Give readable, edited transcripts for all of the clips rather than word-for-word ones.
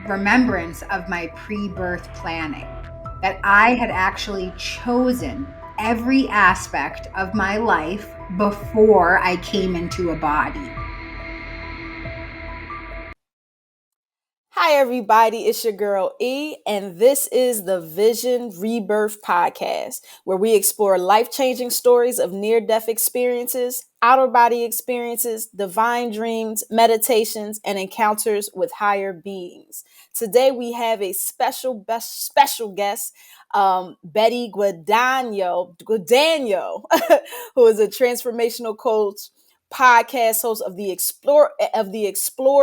remembrance of my pre-birth planning, that I had actually chosen every aspect of my life before I came into a body. Hi, everybody. It's your girl E, and this is the Vision Rebirth Podcast, where we explore life changing stories of near death experiences, outer body experiences, divine dreams, meditations, and encounters with higher beings. Today, we have a special guest, Betty Guadagno, who is a transformational coach, podcast host of the Explore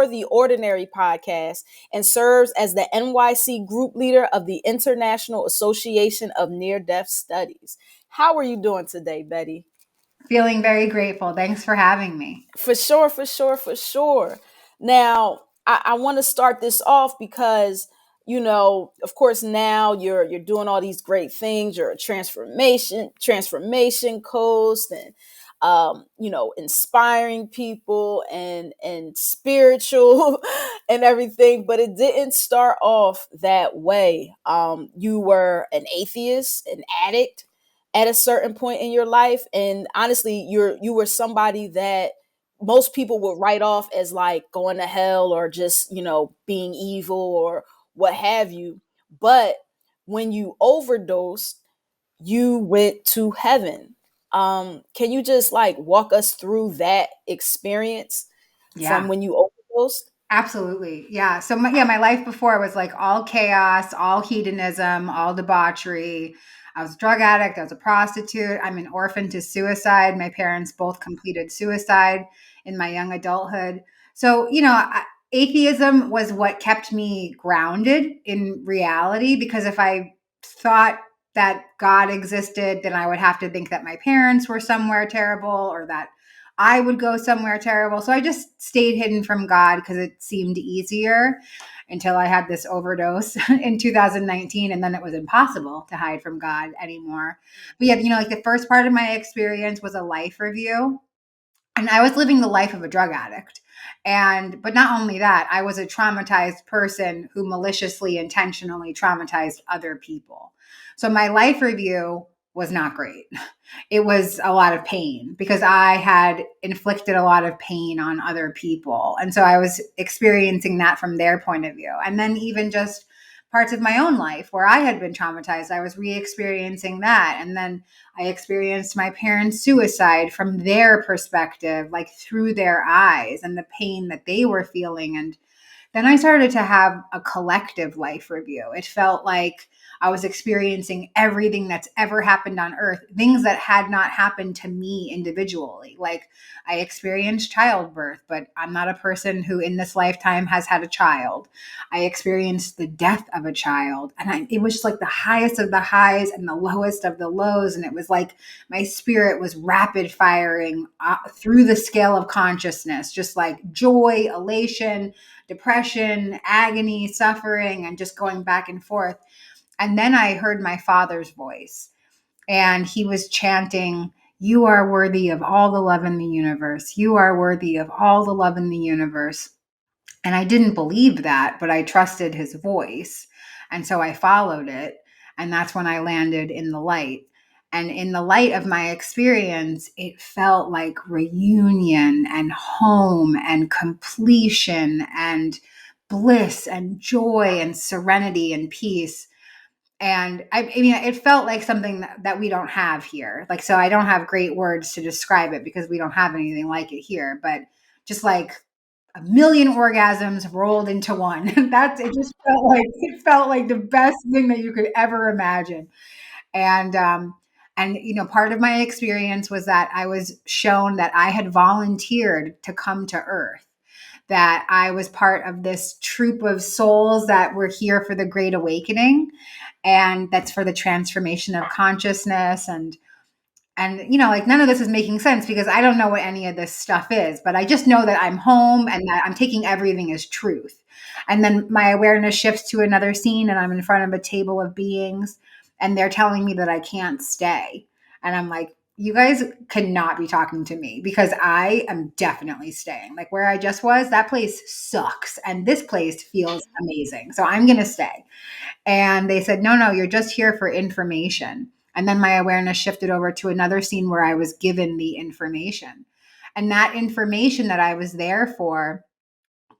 the Ordinary podcast, and serves as the NYC group leader of the International Association of Near-Death Studies. How are you doing today, Betty? Feeling very grateful. Thanks for having me. For sure. Now, I want to start this off because, of course, now you're doing all these great things. You're a transformation coach, and inspiring people and spiritual and everything. But it didn't start off that way. You were an atheist, an addict at a certain point in your life, and honestly, you were somebody that most people would write off as like going to hell or just being evil or what have you. But when you overdosed, you went to heaven. Can you just like walk us through that experience from Yeah. when you overdosed? Absolutely. Yeah. So my life before was like all chaos, all hedonism, all debauchery. I was a drug addict. I was a prostitute. I'm an orphan to suicide. My parents both completed suicide in my young adulthood. So, atheism was what kept me grounded in reality, because if I thought that God existed, then I would have to think that my parents were somewhere terrible or that I would go somewhere terrible. So I just stayed hidden from God because it seemed easier until I had this overdose in 2019. And then it was impossible to hide from God anymore. But yeah, like the first part of my experience was a life review. And I was living the life of a drug addict. But not only that, I was a traumatized person who maliciously, intentionally traumatized other people. So my life review was not great. It was a lot of pain because I had inflicted a lot of pain on other people. And so I was experiencing that from their point of view. And then even just parts of my own life where I had been traumatized, I was re-experiencing that. And then I experienced my parents' suicide from their perspective, like through their eyes and the pain that they were feeling. And then I started to have a collective life review. It felt like I was experiencing everything that's ever happened on earth, things that had not happened to me individually. Like I experienced childbirth, but I'm not a person who in this lifetime has had a child. I experienced the death of a child, and it was just like the highest of the highs and the lowest of the lows. And it was like my spirit was rapid firing through the scale of consciousness, just like joy, elation, depression, agony, suffering, and just going back and forth. And then I heard my father's voice, and he was chanting, "You are worthy of all the love in the universe. You are worthy of all the love in the universe." And I didn't believe that, but I trusted his voice. And so I followed it. And that's when I landed in the light. And in the light of my experience, it felt like reunion and home and completion and bliss and joy and serenity and peace. And I mean, it felt like something that we don't have here. Like, so I don't have great words to describe it because we don't have anything like it here, but just like a million orgasms rolled into one. It felt like the best thing that you could ever imagine. And part of my experience was that I was shown that I had volunteered to come to Earth, that I was part of this troop of souls that were here for the Great Awakening, and that's for the transformation of consciousness. And like none of this is making sense because I don't know what any of this stuff is, but I just know that I'm home and that I'm taking everything as truth. And then my awareness shifts to another scene, and I'm in front of a table of beings, and they're telling me that I can't stay. And I'm like, you guys cannot be talking to me because I am definitely staying. Like where I just was, that place sucks. And this place feels amazing. So I'm going to stay. And they said, no, no, you're just here for information. And then my awareness shifted over to another scene where I was given the information. And that information that I was there for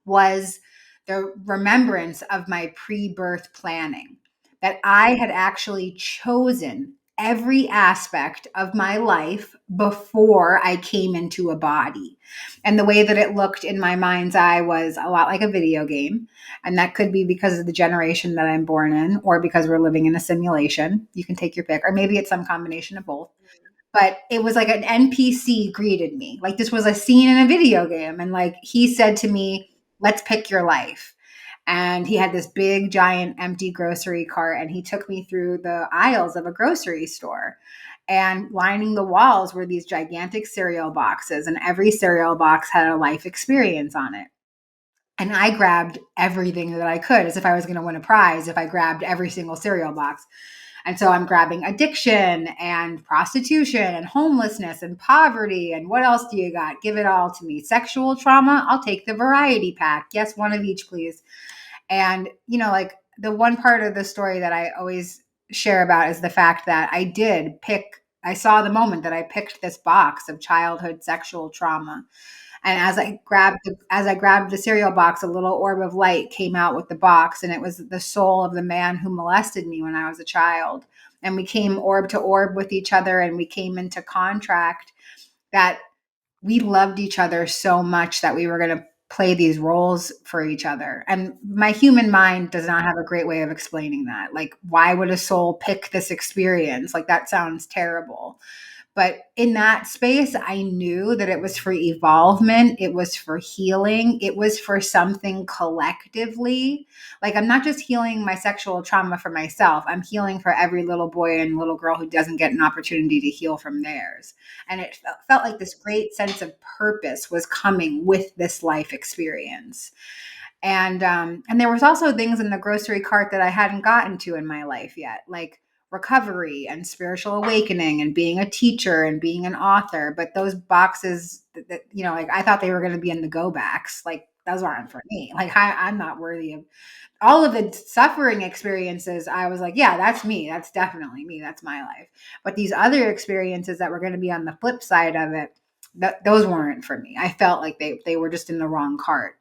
was the remembrance of my pre birth planning, that I had actually chosen every aspect of my life before I came into a body. And the way that it looked in my mind's eye was a lot like a video game. And that could be because of the generation that I'm born in, or because we're living in a simulation. You can take your pick, or maybe it's some combination of both. But it was like an NPC greeted me. Like this was a scene in a video game. And like he said to me, let's pick your life. And he had this big, giant, empty grocery cart. And he took me through the aisles of a grocery store. And lining the walls were these gigantic cereal boxes. And every cereal box had a life experience on it. And I grabbed everything that I could as if I was going to win a prize if I grabbed every single cereal box. And so I'm grabbing addiction and prostitution and homelessness and poverty. And what else do you got? Give it all to me. Sexual trauma, I'll take the variety pack. Yes, one of each, please. And, you know, like the one part of the story that I always share about is the fact that I saw the moment that I picked this box of childhood sexual trauma. And as I grabbed the cereal box, a little orb of light came out with the box, and it was the soul of the man who molested me when I was a child. And we came orb to orb with each other, and we came into contract that we loved each other so much that we were going to play these roles for each other. And my human mind does not have a great way of explaining that. Like, why would a soul pick this experience? Like, that sounds terrible. But in that space, I knew that it was for evolvement, it was for healing, it was for something collectively. Like, I'm not just healing my sexual trauma for myself, I'm healing for every little boy and little girl who doesn't get an opportunity to heal from theirs. And it felt like this great sense of purpose was coming with this life experience. And there was also things in the grocery cart that I hadn't gotten to in my life yet, like recovery and spiritual awakening and being a teacher and being an author. But those boxes that you know, like I thought they were going to be in the go backs. Like those aren't for me. Like I'm not worthy of all of the suffering experiences. I was like, yeah, that's me. That's definitely me. That's my life. But these other experiences that were going to be on the flip side of it, those weren't for me. I felt like they were just in the wrong cart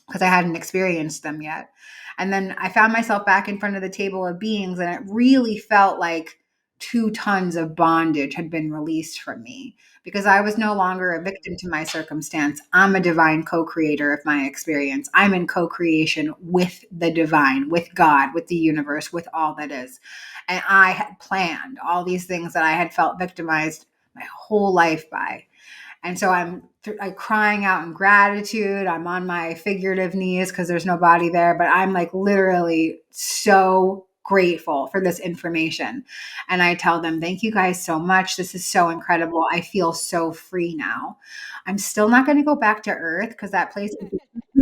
because I hadn't experienced them yet. And then I found myself back in front of the table of beings, and it really felt like 2 tons of bondage had been released from me because I was no longer a victim to my circumstance. I'm a divine co creator of my experience. I'm in co creation with the divine, with God, with the universe, with all that is. And I had planned all these things that I had felt victimized my whole life by. And so I'm like crying out in gratitude. I'm on my figurative knees because there's nobody there, but I'm like literally so grateful for this information. And I tell them, thank you guys so much. This is so incredible. I feel so free now. I'm still not going to go back to Earth because that place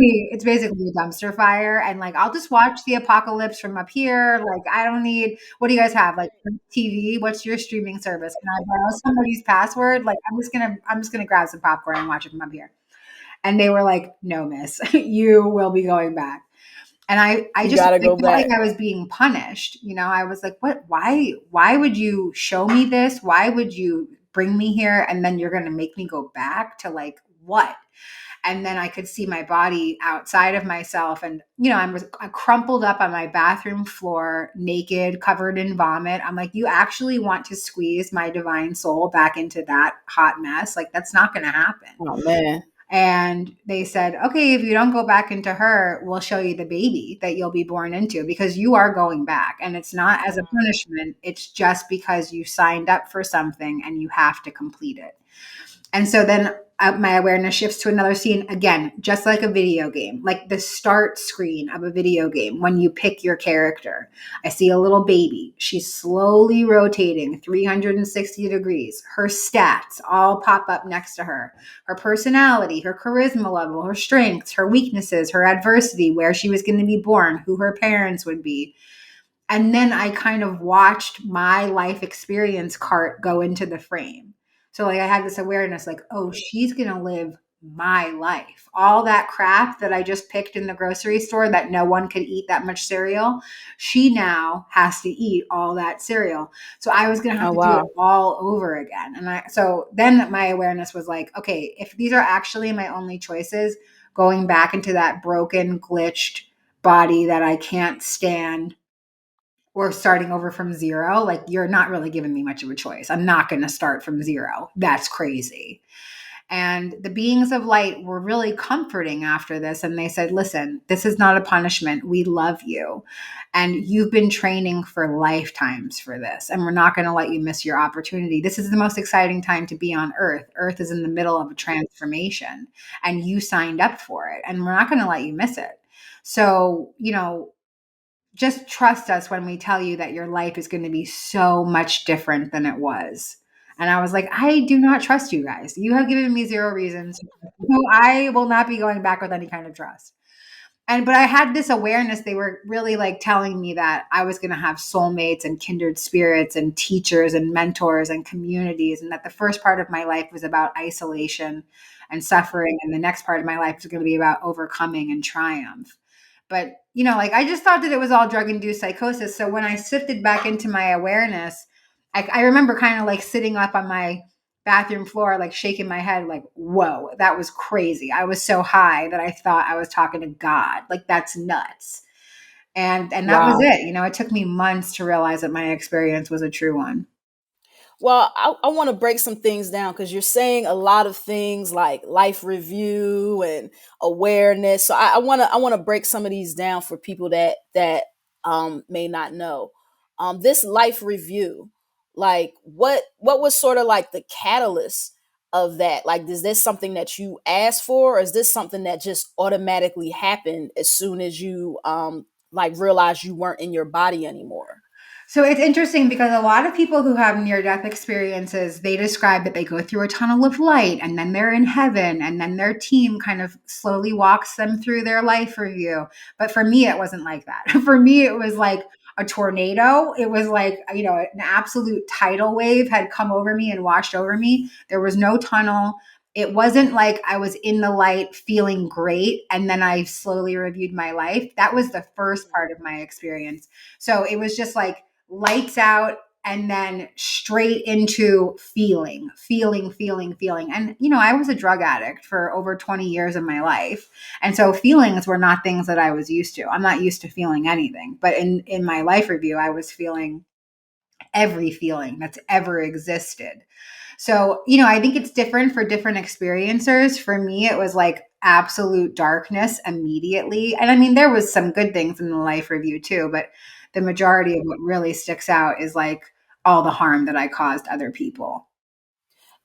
it's basically a dumpster fire. And like, I'll just watch the apocalypse from up here. Like, I don't need, what do you guys have? Like TV? What's your streaming service? Can I borrow somebody's password? Like, I'm just gonna grab some popcorn and watch it from up here. And they were like, no, miss, you will be going back. And I You just gotta I go felt like back. I was being punished. You know, I was like, what, why would you show me this? Why would you bring me here? And then you're gonna make me go back to like what? And then I could see my body outside of myself. And, you know, I crumpled up on my bathroom floor, naked, covered in vomit. I'm like, you actually want to squeeze my divine soul back into that hot mess? Like, that's not going to happen. Oh man. And they said, okay, if you don't go back into her, we'll show you the baby that you'll be born into because you are going back. And it's not as a punishment, it's just because you signed up for something and you have to complete it. And so then my awareness shifts to another scene again, just like a video game, like the start screen of a video game when you pick your character. I see a little baby. She's slowly rotating 360 degrees. Her stats all pop up next to her. Her personality, her charisma level, her strengths, her weaknesses, her adversity, where she was going to be born, who her parents would be. And then I kind of watched my life experience cart go into the frame. So like I had this awareness like, oh, she's going to live my life. All that crap that I just picked in the grocery store that no one could eat that much cereal, she now has to eat all that cereal. So I was going to have Oh, to do it wow. all over again. And so then my awareness was like, okay, if these are actually my only choices, going back into that broken, glitched body that I can't stand, or starting over from zero, like you're not really giving me much of a choice. I'm not going to start from zero. That's crazy. And the beings of light were really comforting after this. And they said, listen, this is not a punishment. We love you. And you've been training for lifetimes for this. And we're not going to let you miss your opportunity. This is the most exciting time to be on Earth. Earth is in the middle of a transformation, and you signed up for it. And we're not going to let you miss it. So, just trust us when we tell you that your life is going to be so much different than it was. And I was like, I do not trust you guys. You have given me zero reasons. No, I will not be going back with any kind of trust. But I had this awareness. They were really like telling me that I was going to have soulmates and kindred spirits and teachers and mentors and communities, and that the first part of my life was about isolation and suffering, and the next part of my life was going to be about overcoming and triumph. But, like I just thought that it was all drug induced psychosis. So when I sifted back into my awareness, I remember kind of like sitting up on my bathroom floor, like shaking my head, like, whoa, that was crazy. I was so high that I thought I was talking to God. Like, that's nuts. And that was Wow. it. It took me months to realize that my experience was a true one. Well, I want to break some things down because you're saying a lot of things like life review and awareness. So I want to break some of these down for people that may not know. This life review, like what was sort of like the catalyst of that? Like, is this something that you asked for, or is this something that just automatically happened as soon as you like realized you weren't in your body anymore? So it's interesting because a lot of people who have near death experiences, they describe that they go through a tunnel of light and then they're in heaven and then their team kind of slowly walks them through their life review. But for me, it wasn't like that. For me, it was like a tornado. It was like, an absolute tidal wave had come over me and washed over me. There was no tunnel. It wasn't like I was in the light feeling great and then I slowly reviewed my life. That was the first part of my experience. So it was just like, lights out and then straight into feeling. And, I was a drug addict for over 20 years of my life. And so feelings were not things that I was used to. I'm not used to feeling anything. But in my life review, I was feeling every feeling that's ever existed. So, I think it's different for different experiencers. For me, it was like absolute darkness immediately. And I mean, there was some good things in the life review too, but the majority of what really sticks out is like all the harm that I caused other people.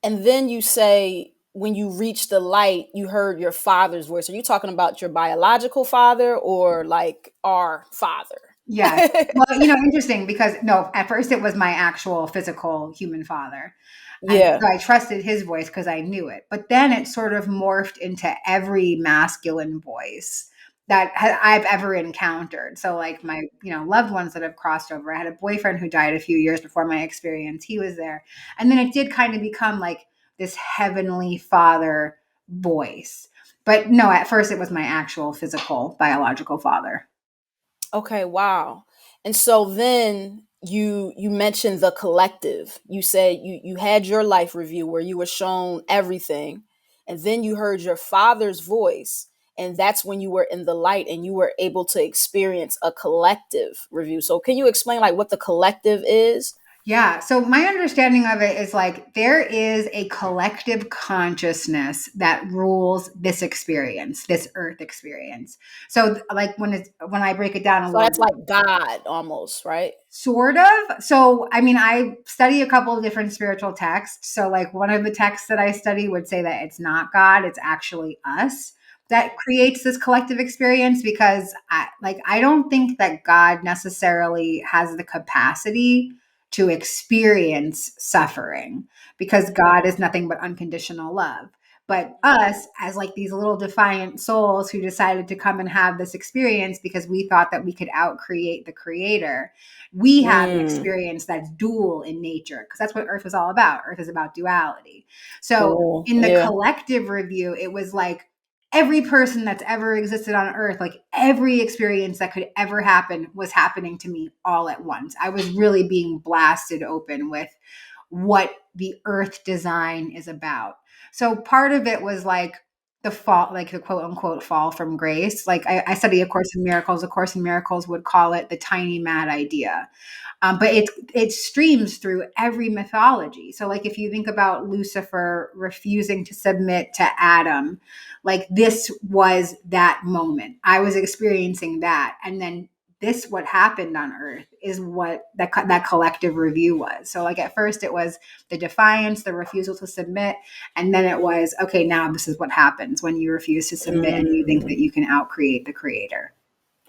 And then you say when you reached the light, you heard your father's voice. Are you talking about your biological father or like our father? Yes. Well, interesting because no, at first it was my actual physical human father. And Yeah. so I trusted his voice because I knew it. But then it sort of morphed into every masculine voice that I've ever encountered. So, like my, loved ones that have crossed over. I had a boyfriend who died a few years before my experience. He was there. And then it did kind of become like this heavenly father voice. But no, at first it was my actual physical biological father. Okay, wow. And so then you mentioned the collective. You said you had your life review where you were shown everything, and then you heard your father's voice, and that's when you were in the light and you were able to experience a collective review. So can you explain like what the collective is? Yeah. So my understanding of it is like there is a collective consciousness that rules this experience, this earth experience. So like when I break it down a So little that's bit, like God almost, right? sort of. So I mean, I study a couple of different spiritual texts. So like one of the texts that I study would say that it's not God, it's actually us that creates this collective experience because I don't think that God necessarily has the capacity to experience suffering because God is nothing but unconditional love. But us, as like these little defiant souls who decided to come and have this experience because we thought that we could outcreate the creator, we had an Mm, experience that's dual in nature, because that's what Earth was all about. Earth is about duality. So cool. in the Yeah. collective review, it was like every person that's ever existed on Earth, like every experience that could ever happen was happening to me all at once. I was really being blasted open with what the Earth design is about. So part of it was like the fall, like the quote unquote fall from grace. Like I study A Course in Miracles. A Course in Miracles would call it the tiny mad idea. But it streams through every mythology. So, like if you think about Lucifer refusing to submit to Adam, like this was that moment. I was experiencing that, and then this what happened on Earth is what that collective review was. So, like at first, it was the defiance, the refusal to submit, and then it was okay. Now this is what happens when you refuse to submit and you think Mm. that you can outcreate the creator.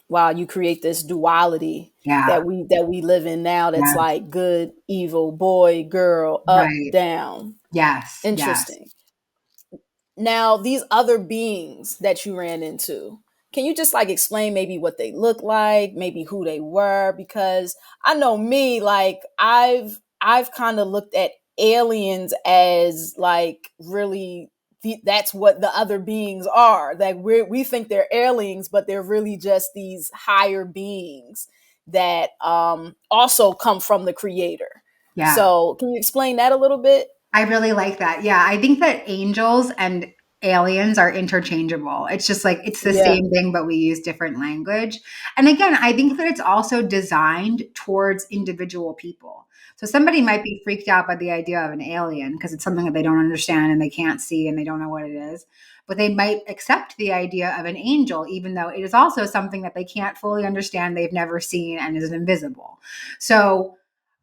Wow, you create this duality Yeah. that we live in now that's Yeah. like good, evil, boy, girl, up, Right. down. Yes. Yes. Interesting. Now, these other beings that you ran into, can you just like explain maybe what they look like, maybe who they were? Because I know me, like I've kind of looked at aliens as like really that's what the other beings are. Like we think they're aliens, but they're really just these higher beings that also come from the creator. Yeah. So, can you explain that a little bit? I really like that. Yeah. I think that angels and aliens are interchangeable. It's just like it's the Yeah. same thing, but we use different language. And again, I think that it's also designed towards individual people. So somebody might be freaked out by the idea of an alien because it's something that they don't understand and they can't see and they don't know what it is. But they might accept the idea of an angel, even though it is also something that they can't fully understand, they've never seen, and is invisible. So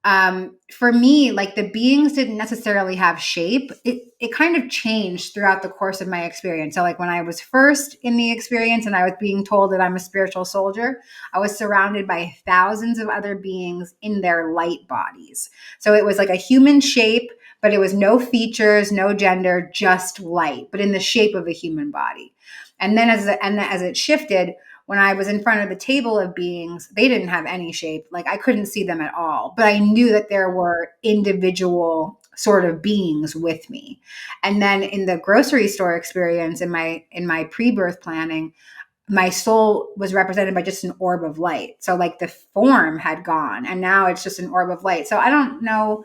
for me, like the beings didn't necessarily have shape. It kind of changed throughout the course of my experience. So like when I was first in the experience and I was being told that I'm a spiritual soldier, I was surrounded by thousands of other beings in their light bodies. So it was like a human shape, but it was no features, no gender, just light, but in the shape of a human body. And then as it shifted, when I was in front of the table of beings, they didn't have any shape. Like I couldn't see them at all, but I knew that there were individual sort of beings with me. And then in the grocery store experience in my pre-birth planning, my soul was represented by just an orb of light. So like the form had gone and now it's just an orb of light. So I don't know,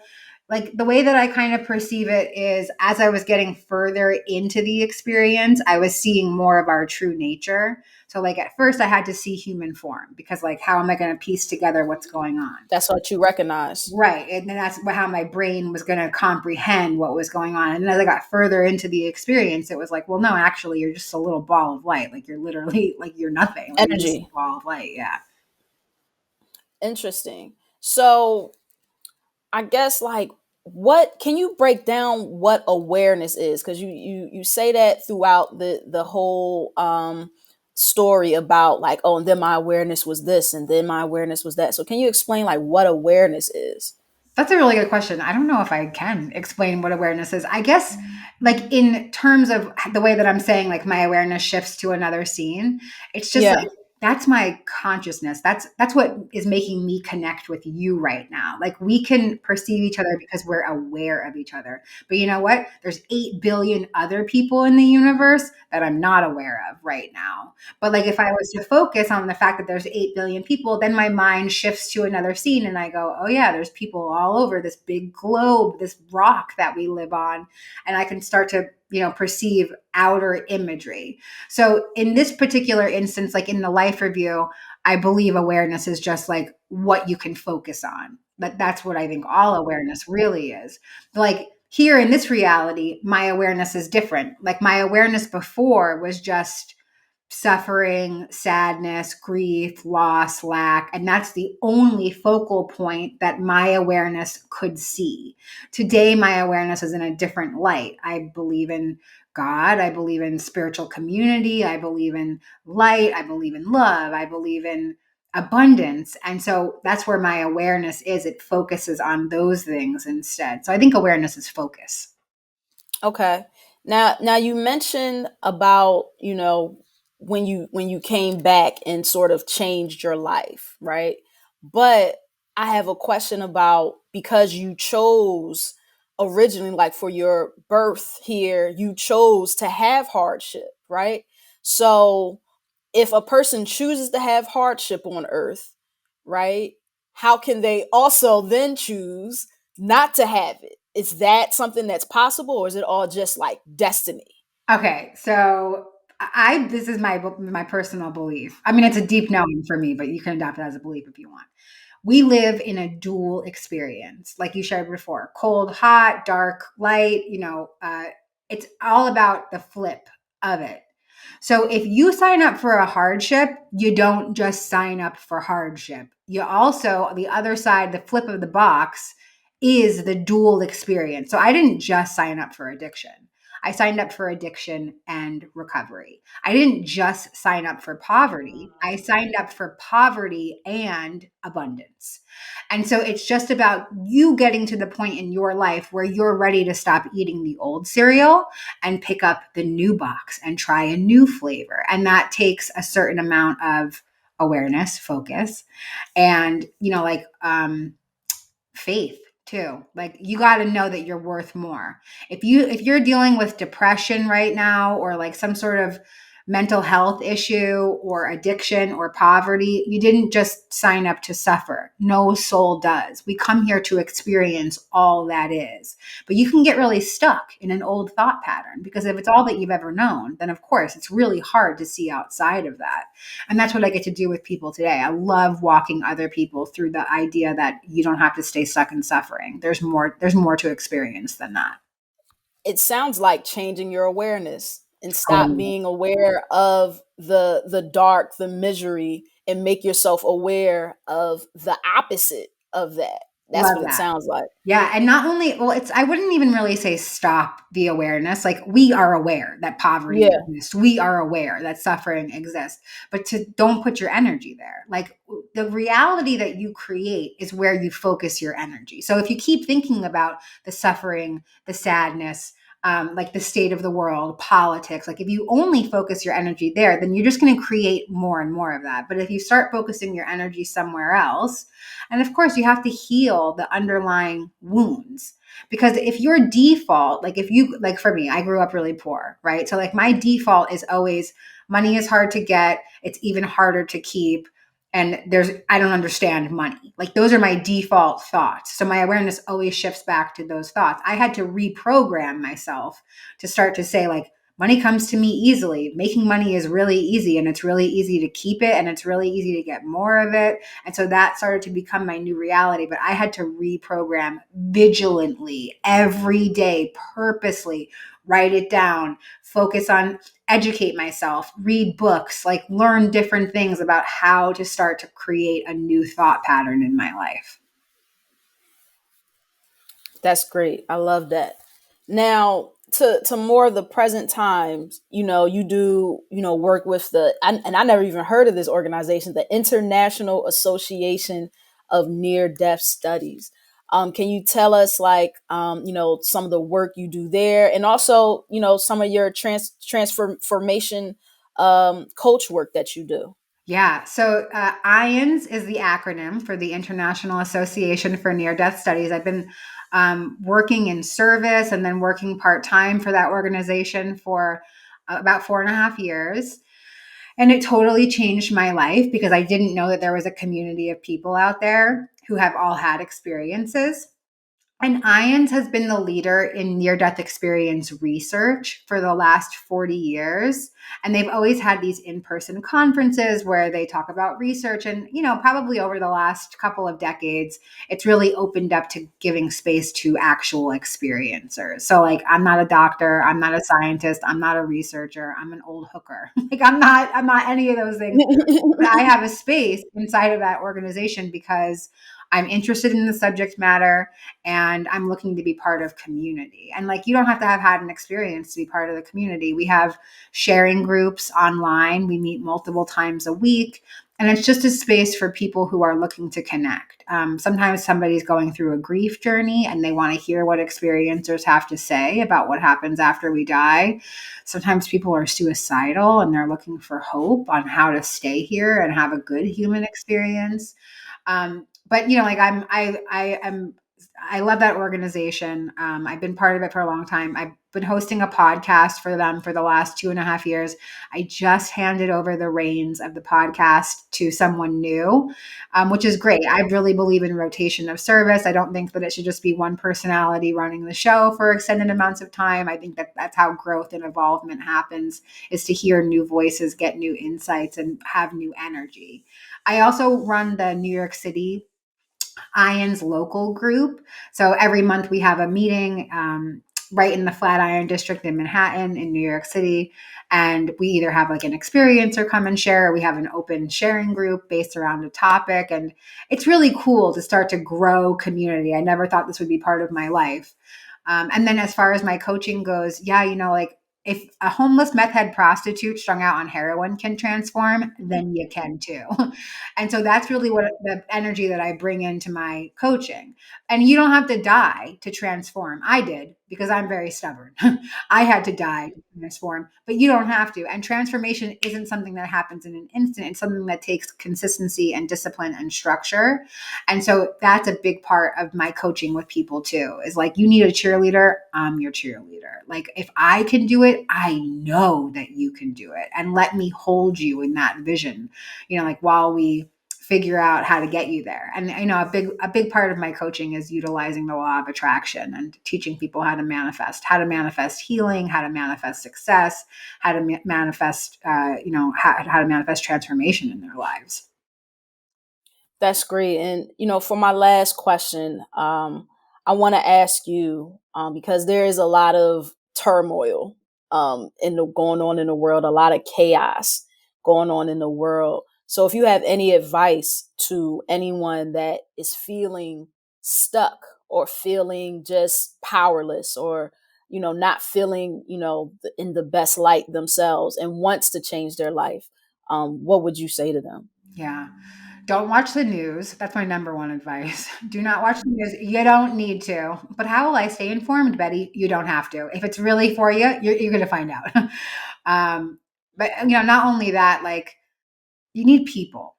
like the way that I kind of perceive it is as I was getting further into the experience, I was seeing more of our true nature. So like at first I had to see human form because like how am I going to piece together what's going on? That's what you recognize. Right. And then that's how my brain was going to comprehend what was going on. And then as I got further into the experience, it was like, well, no, actually, you're just a little ball of light. Like you're literally like you're nothing. Like you're just a Energy. ball of light. Yeah. Interesting. So, I guess like what can you break down what awareness is? Because you say that throughout the whole story about like, oh, and then my awareness was this and then my awareness was that. So can you explain like what awareness is? That's a really good question. I don't know if I can explain what awareness is. I guess, like, in terms of the way that I'm saying, like, my awareness shifts to another scene, it's just Yeah. like, that's my consciousness. That's what is making me connect with you right now. Like we can perceive each other because we're aware of each other. But you know what? There's 8 billion other people in the universe that I'm not aware of right now. But like if I was to focus on the fact that there's 8 billion people, then my mind shifts to another scene and I go, oh yeah, there's people all over this big globe, this rock that we live on. And I can start to, perceive outer imagery. So in this particular instance, like in the life review, I believe awareness is just like what you can focus on. But that's what I think all awareness really is. Like here in this reality, my awareness is different. Like my awareness before was just suffering, sadness, grief, loss, lack. And that's the only focal point that my awareness could see. Today, my awareness is in a different light. I believe in God. I believe in spiritual community. I believe in light. I believe in love. I believe in abundance. And so that's where my awareness is. It focuses on those things instead. So I think awareness is focus. Okay. Now you mentioned about, when you came back and sort of changed your life, right? But I have a question about, because you chose originally, like for your birth here, you chose to have hardship, right? So if a person chooses to have hardship on earth, right, how can they also then choose not to have it? Is that something that's possible, or is it all just like destiny? Okay, so I this is my personal belief. I mean, it's a deep knowing for me, but you can adopt it as a belief if you want. We live in a dual experience, like you shared before: cold, hot, dark, light. It's all about the flip of it. So if you sign up for a hardship, you don't just sign up for hardship. You also, the other side, the flip of the box is the dual experience. So I didn't just sign up for addiction. I signed up for addiction and recovery. I didn't just sign up for poverty. I signed up for poverty and abundance. And so it's just about you getting to the point in your life where you're ready to stop eating the old cereal and pick up the new box and try a new flavor. And that takes a certain amount of awareness, focus, and, faith too. Like, you got to know that you're worth more. If you're dealing with depression right now, or like some sort of mental health issue or addiction or poverty, you didn't just sign up to suffer. No soul does. We come here to experience all that is. But you can get really stuck in an old thought pattern, because if it's all that you've ever known, then of course it's really hard to see outside of that. And that's what I get to do with people today. I love walking other people through the idea that you don't have to stay stuck in suffering. There's more to experience than that. It sounds like changing your awareness and stop Totally. being aware of the dark, the misery, and make yourself aware of the opposite of that. That's Love what it that. sounds like. Yeah, and not only, well, I wouldn't even really say stop the awareness. Like, we are aware that poverty Yeah. exists. We are aware that suffering exists, but to don't put your energy there. Like, the reality that you create is where you focus your energy. So if you keep thinking about the suffering, the sadness, like the state of the world, politics, like if you only focus your energy there, then you're just going to create more and more of that. But if you start focusing your energy somewhere else, and of course, you have to heal the underlying wounds. Because if your default, like if you, like for me, I grew up really poor, right? So like my default is always money is hard to get, it's even harder to keep. And I don't understand money. Like, those are my default thoughts. So my awareness always shifts back to those thoughts. I had to reprogram myself to start to say, like, money comes to me easily. Making money is really easy, and it's really easy to keep it, and it's really easy to get more of it. And so that started to become my new reality. But I had to reprogram vigilantly every day, purposely write it down, focus on, educate myself, read books, like learn different things about how to start to create a new thought pattern in my life. That's great. I love that. Now, to more of the present times, you do, work with and I never even heard of this organization, the International Association of Near Death Studies. Can you tell us, like, some of the work you do there, and also, some of your transformation coach work that you do? Yeah. So IANDS is the acronym for the International Association for Near Death Studies. I've been working in service and then working part time for that organization for about 4.5 years. And it totally changed my life, because I didn't know that there was a community of people out there who have all had experiences. And IANDS has been the leader in near death experience research for the last 40 years. And they've always had these in person conferences where they talk about research. And, probably over the last couple of decades, it's really opened up to giving space to actual experiencers. So, like, I'm not a doctor, I'm not a scientist, I'm not a researcher, I'm an old hooker. Like, I'm not any of those things. But I have a space inside of that organization because I'm interested in the subject matter, and I'm looking to be part of community. And like, you don't have to have had an experience to be part of the community. We have sharing groups online. We meet multiple times a week. And it's just a space for people who are looking to connect. Sometimes somebody's going through a grief journey and they want to hear what experiencers have to say about what happens after we die. Sometimes people are suicidal and they're looking for hope on how to stay here and have a good human experience. But like I love that organization. I've been part of it for a long time. I've been hosting a podcast for them for the last 2.5 years. I just handed over the reins of the podcast to someone new, which is great. I really believe in rotation of service. I don't think that it should just be one personality running the show for extended amounts of time. I think that that's how growth and evolvement happens, is to hear new voices, get new insights, and have new energy. I also run the New York City IANDS local group. So every month we have a meeting right in the Flatiron District in Manhattan in New York City. And we either have like an experiencer come and share, or we have an open sharing group based around a topic. And it's really cool to start to grow community. I never thought this would be part of my life. And then as far as my coaching goes, yeah, like if a homeless meth head prostitute strung out on heroin can transform, then you can too. And so that's really what the energy that I bring into my coaching. And you don't have to die to transform. I did, because I'm very stubborn. I had to die to transform, but you don't have to. And transformation isn't something that happens in an instant. It's something that takes consistency and discipline and structure. And so that's a big part of my coaching with people too, is like, you need a cheerleader, I'm your cheerleader. Like, if I can do it, I know that you can do it. And let me hold you in that vision, like while we figure out how to get you there. And a big part of my coaching is utilizing the law of attraction and teaching people how to manifest healing, how to manifest success, how to manifest how to manifest transformation in their lives. That's great. And, for my last question, I want to ask you, because there is a lot of turmoil going on in the world, a lot of chaos going on in the world. So if you have any advice to anyone that is feeling stuck or feeling just powerless, or, not feeling, in the best light themselves and wants to change their life, what would you say to them? Yeah. Don't watch the news. That's my number one advice. Do not watch the news. You don't need to. But how will I stay informed, Betty? You don't have to. If it's really for you, you're going to find out. But not only that, like, you need people.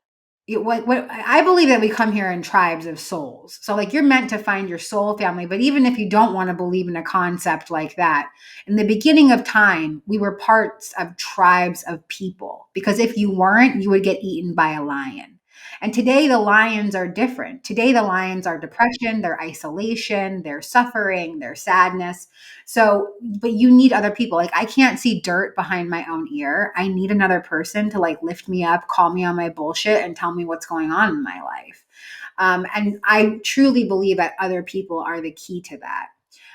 What I believe, that we come here in tribes of souls. So like, you're meant to find your soul family. But even if you don't want to believe in a concept like that, in the beginning of time, we were parts of tribes of people, because if you weren't, you would get eaten by a lion. And today the lions are different. Today the lions are depression, their isolation, their suffering, their sadness. So, but you need other people. Like, I can't see dirt behind my own ear. I need another person to like lift me up, call me on my bullshit, and tell me what's going on in my life. And I truly believe that other people are the key to that.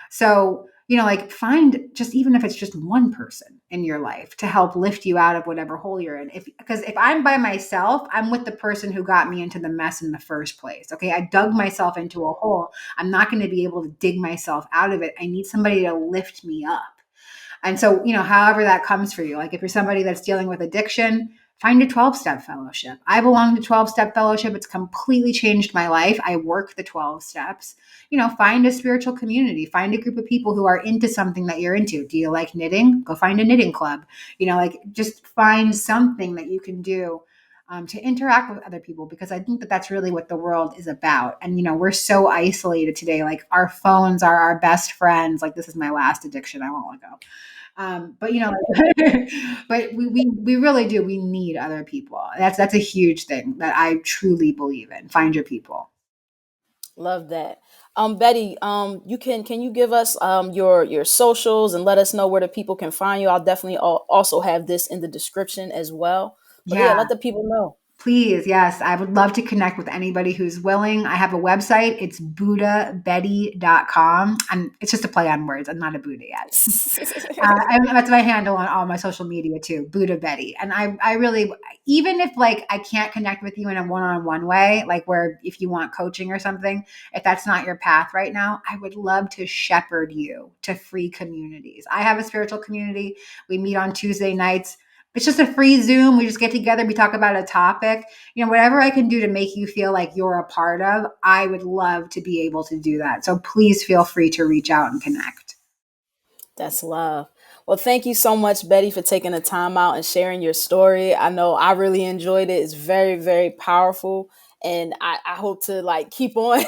So, like, find, just even if it's just one person in your life to help lift you out of whatever hole you're in. Because if I'm by myself, I'm with the person who got me into the mess in the first place. Okay. I dug myself into a hole. I'm not going to be able to dig myself out of it. I need somebody to lift me up. And so, however that comes for you, like if you're somebody that's dealing with addiction, find a 12-step fellowship. I belong to 12-step fellowship. It's completely changed my life. I work the 12 steps. Find a spiritual community, find a group of people who are into something that you're into. Do you like knitting? Go find a knitting club. Like, just find something that you can do to interact with other people, because I think that that's really what the world is about. And, we're so isolated today. Like, our phones are our best friends. Like, this is my last addiction. I won't let go. But but we really do. We need other people. That's a huge thing that I truly believe in. Find your people. Love that. Betty, can you give us your socials and let us know where the people can find you? I'll definitely also have this in the description as well. But yeah, Yeah. let the people know. Please, yes. I would love to connect with anybody who's willing. I have a website. It's buddhabetty.com. It's just a play on words. I'm not a Buddha yet. That's my handle on all my social media too, Buddha Betty. And I really, even if like I can't connect with you in a one-on-one way, like where if you want coaching or something, if that's not your path right now, I would love to shepherd you to free communities. I have a spiritual community. We meet on Tuesday nights. It's just a free Zoom. We just get together. We talk about a topic. Whatever I can do to make you feel like you're a part of, I would love to be able to do that. So please feel free to reach out and connect. That's love. Well, thank you so much, Betty, for taking the time out and sharing your story. I know I really enjoyed it. It's very, very powerful. And I hope to like keep on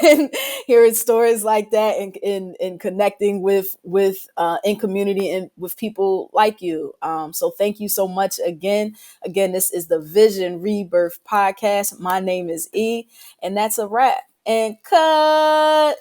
hearing stories like that and connecting with in community and with people like you. So thank you so much again. Again, this is the Vision Rebirth Podcast. My name is E, and that's a wrap. And cut.